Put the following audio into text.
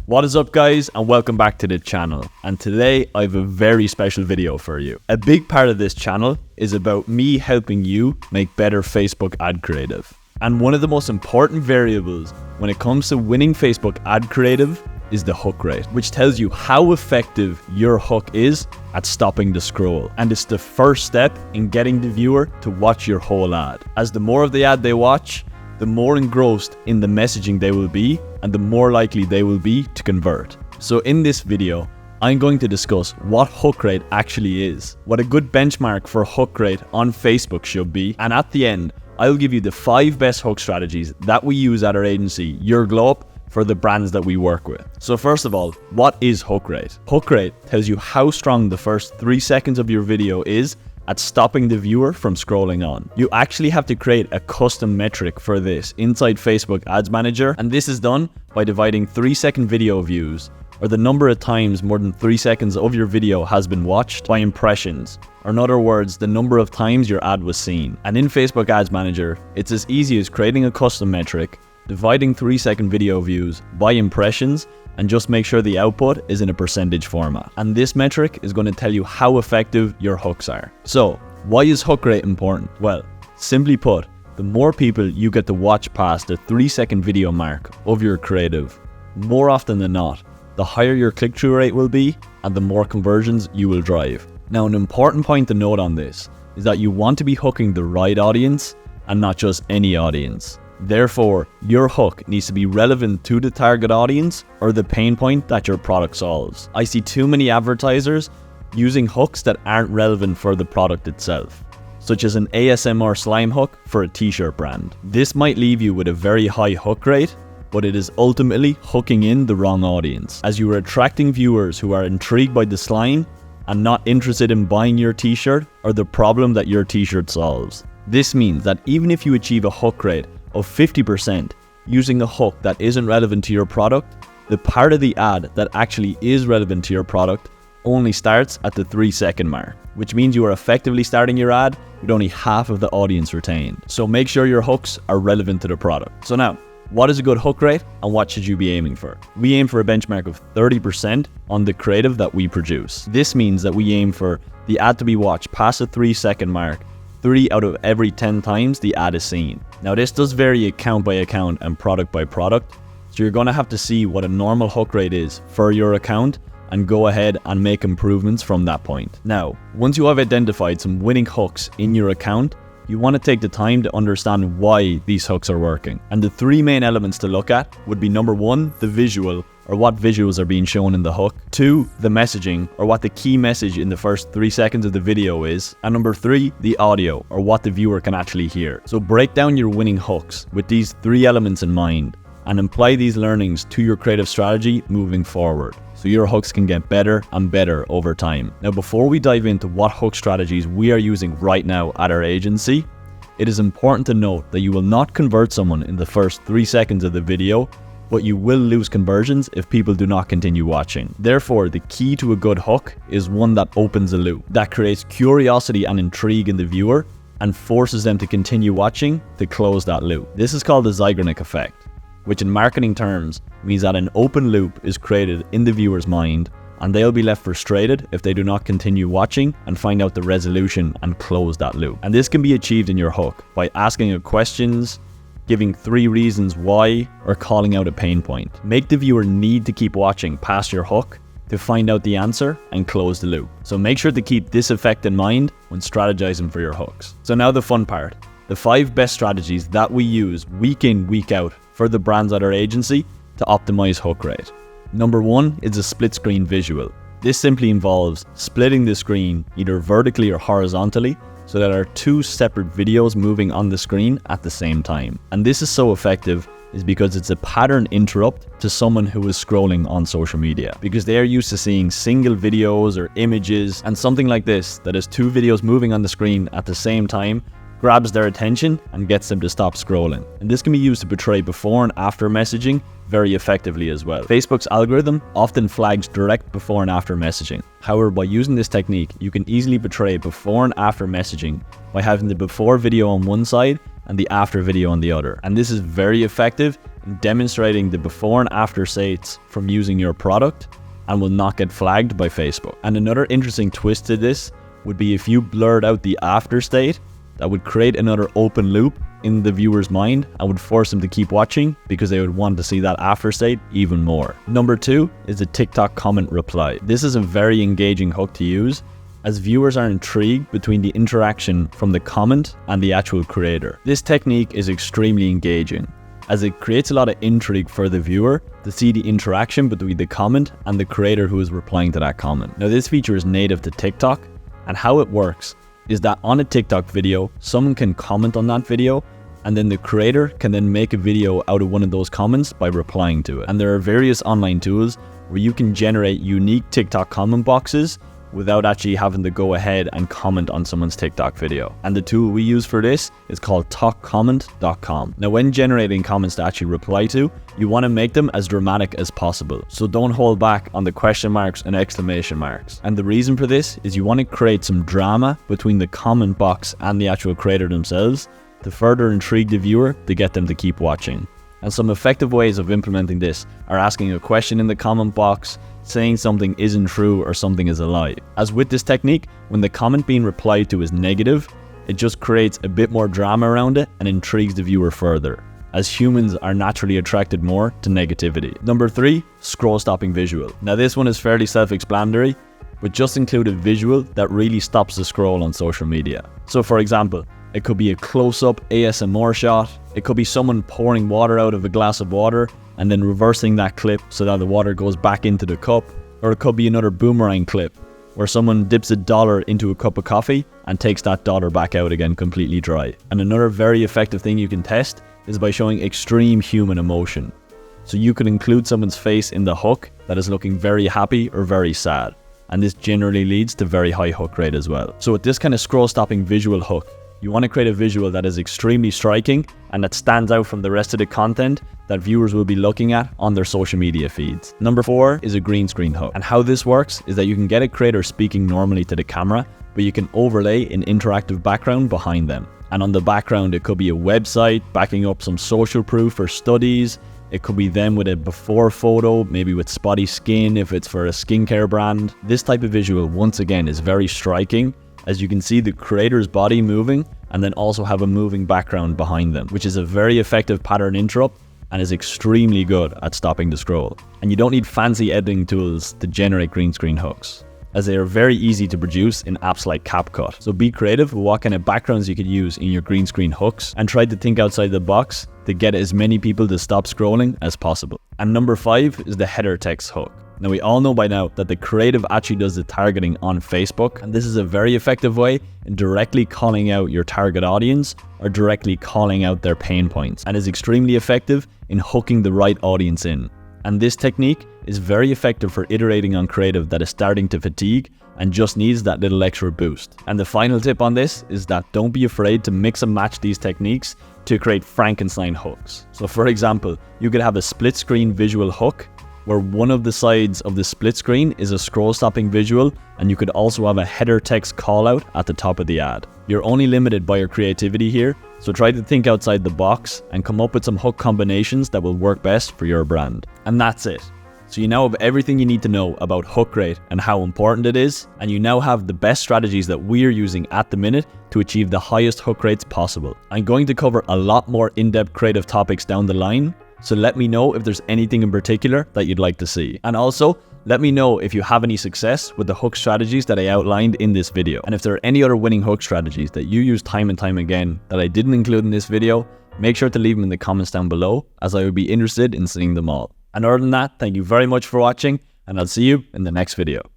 What is up, guys, and welcome back to the channel. And today I have a very special video for you. A big part of this channel is about me helping you make better Facebook ad creative. And one of the most important variables when it comes to winning Facebook ad creative is the hook rate, which tells you how effective your hook is at stopping the scroll. And it's the first step in getting the viewer to watch your whole ad. As the more of the ad they watch, the more engrossed in the messaging they will be, and the more likely they will be to convert. So in this video, I'm going to discuss what hook rate actually is, what a good benchmark for hook rate on Facebook should be, and at the end, I'll give you the 5 best hook strategies that we use at our agency, Your Glow Up, for the brands that we work with. So first of all, what is hook rate? Hook rate tells you how strong the first 3 seconds of your video is at stopping the viewer from scrolling on. You actually have to create a custom metric for this inside Facebook Ads Manager, and this is done by dividing 3-second video views, or the number of times more than 3 seconds of your video has been watched, by impressions, or in other words, the number of times your ad was seen. And in Facebook Ads Manager, it's as easy as creating a custom metric, dividing 3-second video views by impressions, and just make sure the output is in a percentage format. And this metric is going to tell you how effective your hooks are. So, why is hook rate important? Well, simply put, the more people you get to watch past the 3-second video mark of your creative, more often than not, the higher your click-through rate will be and the more conversions you will drive. Now, an important point to note on this is that you want to be hooking the right audience and not just any audience. Therefore, your hook needs to be relevant to the target audience or the pain point that your product solves. I see too many advertisers using hooks that aren't relevant for the product itself, such as an ASMR slime hook for a t-shirt brand. This might leave you with a very high hook rate, but it is ultimately hooking in the wrong audience, as you are attracting viewers who are intrigued by the slime and not interested in buying your t-shirt or the problem that your t-shirt solves. This means that even if you achieve a hook rate of 50% using a hook that isn't relevant to your product, the part of the ad that actually is relevant to your product only starts at the 3-second mark, which means you are effectively starting your ad with only half of the audience retained. So make sure your hooks are relevant to the product. So now, what is a good hook rate and what should you be aiming for? We aim for a benchmark of 30% on the creative that we produce. This means that we aim for the ad to be watched past the 3-second mark 3 out of every 10 times the ad is seen. Now, this does vary account by account and product by product, so you're going to have to see what a normal hook rate is for your account and go ahead and make improvements from that point. Now, once you have identified some winning hooks in your account, you want to take the time to understand why these hooks are working. And the 3 main elements to look at would be number 1, the visual, or what visuals are being shown in the hook. 2, the messaging, or what the key message in the first 3 seconds of the video is. And number 3, the audio, or what the viewer can actually hear. So break down your winning hooks with these 3 elements in mind and apply these learnings to your creative strategy moving forward, so your hooks can get better and better over time. Now, before we dive into what hook strategies we are using right now at our agency, it is important to note that you will not convert someone in the first 3 seconds of the video, but you will lose conversions if people do not continue watching. Therefore, the key to a good hook is one that opens a loop, that creates curiosity and intrigue in the viewer and forces them to continue watching to close that loop. This is called the Zeigarnik effect, which in marketing terms means that an open loop is created in the viewer's mind and they'll be left frustrated if they do not continue watching and find out the resolution and close that loop. And this can be achieved in your hook by asking a questions, giving 3 reasons why, or calling out a pain point. Make the viewer need to keep watching past your hook to find out the answer and close the loop. So make sure to keep this effect in mind when strategizing for your hooks. So now the fun part, the 5 best strategies that we use week in, week out for the brands at our agency to optimize hook rate. Number 1 is a split screen visual. This simply involves splitting the screen either vertically or horizontally so that there are 2 separate videos moving on the screen at the same time. And this is so effective is because it's a pattern interrupt to someone who is scrolling on social media, because they are used to seeing single videos or images, and something like this that has 2 videos moving on the screen at the same time grabs their attention and gets them to stop scrolling. And this can be used to portray before and after messaging very effectively as well. Facebook's algorithm often flags direct before and after messaging. However, by using this technique, you can easily portray before and after messaging by having the before video on one side and the after video on the other. And this is very effective demonstrating the before and after states from using your product and will not get flagged by Facebook. And another interesting twist to this would be if you blurred out the after state, that would create another open loop in the viewer's mind and would force them to keep watching because they would want to see that after state even more. Number 2 is the TikTok comment reply. This is a very engaging hook to use as viewers are intrigued between the interaction from the comment and the actual creator. This technique is extremely engaging as it creates a lot of intrigue for the viewer to see the interaction between the comment and the creator who is replying to that comment. Now, this feature is native to TikTok, and how it works is that on a TikTok video, someone can comment on that video, and then the creator can then make a video out of one of those comments by replying to it. And there are various online tools where you can generate unique TikTok comment boxes without actually having to go ahead and comment on someone's TikTok video. And the tool we use for this is called talkcomment.com. Now, when generating comments to actually reply to, you want to make them as dramatic as possible. So don't hold back on the question marks and exclamation marks. And the reason for this is you want to create some drama between the comment box and the actual creator themselves to further intrigue the viewer to get them to keep watching. And some effective ways of implementing this are asking a question in the comment box, saying something isn't true or something is a lie. As with this technique, when the comment being replied to is negative, it just creates a bit more drama around it and intrigues the viewer further, as humans are naturally attracted more to negativity. Number 3, scroll stopping visual. Now, this one is fairly self-explanatory, but just include a visual that really stops the scroll on social media. So for example, it could be a close-up ASMR shot, it could be someone pouring water out of a glass of water and then reversing that clip so that the water goes back into the cup, or it could be another boomerang clip where someone dips $1 into a cup of coffee and takes that dollar back out again completely dry. And another very effective thing you can test is by showing extreme human emotion. So you could include someone's face in the hook that is looking very happy or very sad, and this generally leads to very high hook rate as well. So with this kind of scroll stopping visual hook, you want to create a visual that is extremely striking and that stands out from the rest of the content that viewers will be looking at on their social media feeds. Number 4 is a green screen hook. And how this works is that you can get a creator speaking normally to the camera, but you can overlay an interactive background behind them. And on the background, it could be a website backing up some social proof or studies. It could be them with a before photo, maybe with spotty skin if it's for a skincare brand. This type of visual, once again, is very striking, as you can see the creator's body moving and then also have a moving background behind them, which is a very effective pattern interrupt and is extremely good at stopping the scroll. And you don't need fancy editing tools to generate green screen hooks, as they are very easy to produce in apps like CapCut. So be creative with what kind of backgrounds you could use in your green screen hooks and try to think outside the box to get as many people to stop scrolling as possible. And number 5 is the header text hook. Now, we all know by now that the creative actually does the targeting on Facebook, and this is a very effective way in directly calling out your target audience or directly calling out their pain points, and is extremely effective in hooking the right audience in. And this technique is very effective for iterating on creative that is starting to fatigue and just needs that little extra boost. And the final tip on this is that don't be afraid to mix and match these techniques to create Frankenstein hooks. So for example, you could have a split screen visual hook where one of the sides of the split screen is a scroll stopping visual, and you could also have a header text call out at the top of the ad. You're only limited by your creativity here, so try to think outside the box and come up with some hook combinations that will work best for your brand. And that's it. So you now have everything you need to know about hook rate and how important it is, and you now have the best strategies that we're using at the minute to achieve the highest hook rates possible. I'm going to cover a lot more in-depth creative topics down the line, so let me know if there's anything in particular that you'd like to see. And also, let me know if you have any success with the hook strategies that I outlined in this video. And if there are any other winning hook strategies that you use time and time again that I didn't include in this video, make sure to leave them in the comments down below, as I would be interested in seeing them all. And other than that, thank you very much for watching, and I'll see you in the next video.